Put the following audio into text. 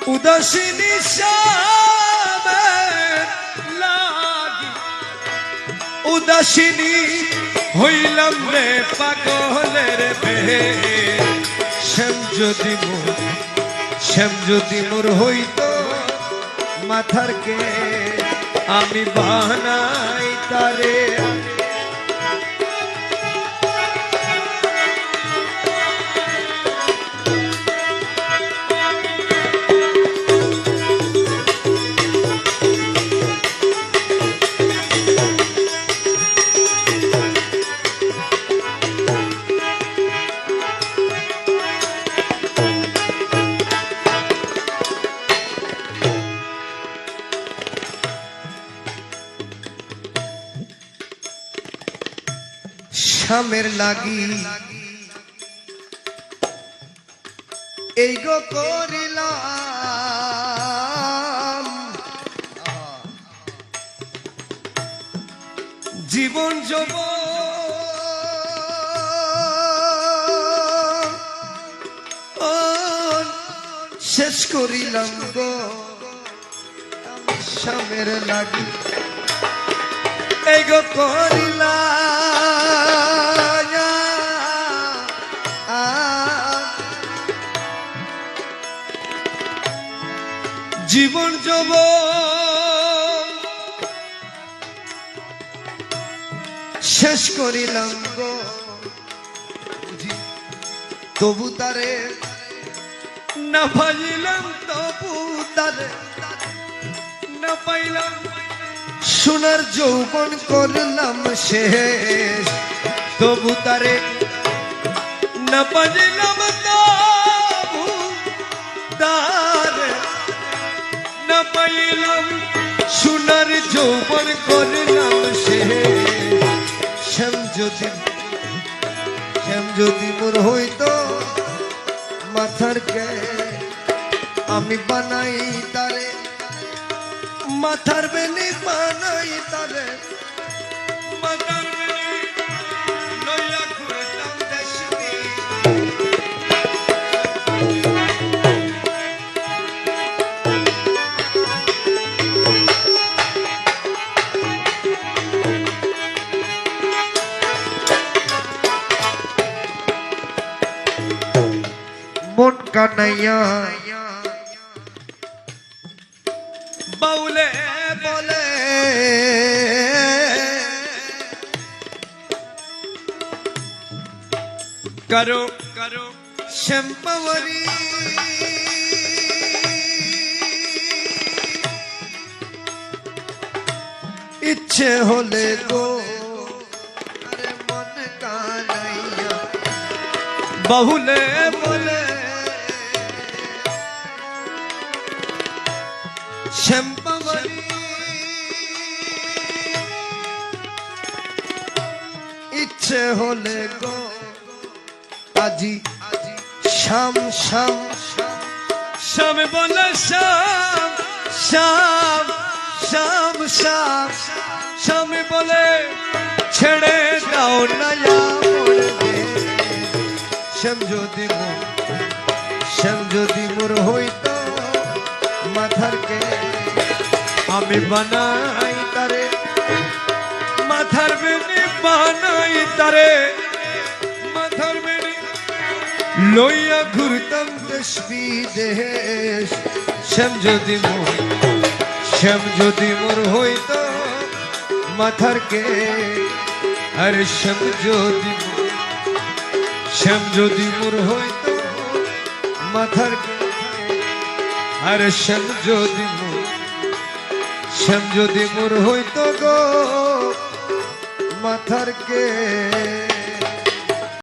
উদাসিনী শ্যামের লাগি উদাসিনী হইলাম রে পাগলের বেহে শ্যাম যদি মোর হইতো মাথার কে আমি বানাই তারে শ্যামের লাগি এই গো করিলাম জীবন যৌবন শেষ করিলাম গো শ্যামের লাগি এই গো করিলাম জীবন যৌবন শেষ করিলাম গো তবু তারে না পাইলাম তবু তারে না পাইলাম সোনার যৌবন করলাম শেষ তবু তারে না পাইলাম তবু তারে না পাইলাম সোনার যৌবন করলাম শেষ শ্যাম যদি মোর হইতো মাথার কে আমি বানাই তারে মাথার বেনি বানাই তারে মাথার বেনি লইয়া ঘুরতাম দেশনি মন কানাইয়া বাউলে বলে করো করো শ্যামপাওয়ারি ইচ্ছে হলে গো আরে মন কানাইয়া বাউলে বলে শ্যামপাওয়ারি ইচ্ছে হলে গো আজি শ্যাম শ্যাম শ্যাম বলে শ্যাম শ্যাম শ্যাম শ্যাম শ্যাম বলে ছেড়ে দাও নয়া মরবে শ্যাম যদি মোর হইতো মাথার কে আমি বানাই তারে মাথার বেনি বানাই তারে মাথার বেনি লইয়া ঘুরতাম দেশ বিদেশ শ্যাম যদি মোর হইতো মাথার কে আরে শ্যাম যদি মোর হইতো মাথার কে আরে শ্যাম যদি মোর হইতো গো মাথার কে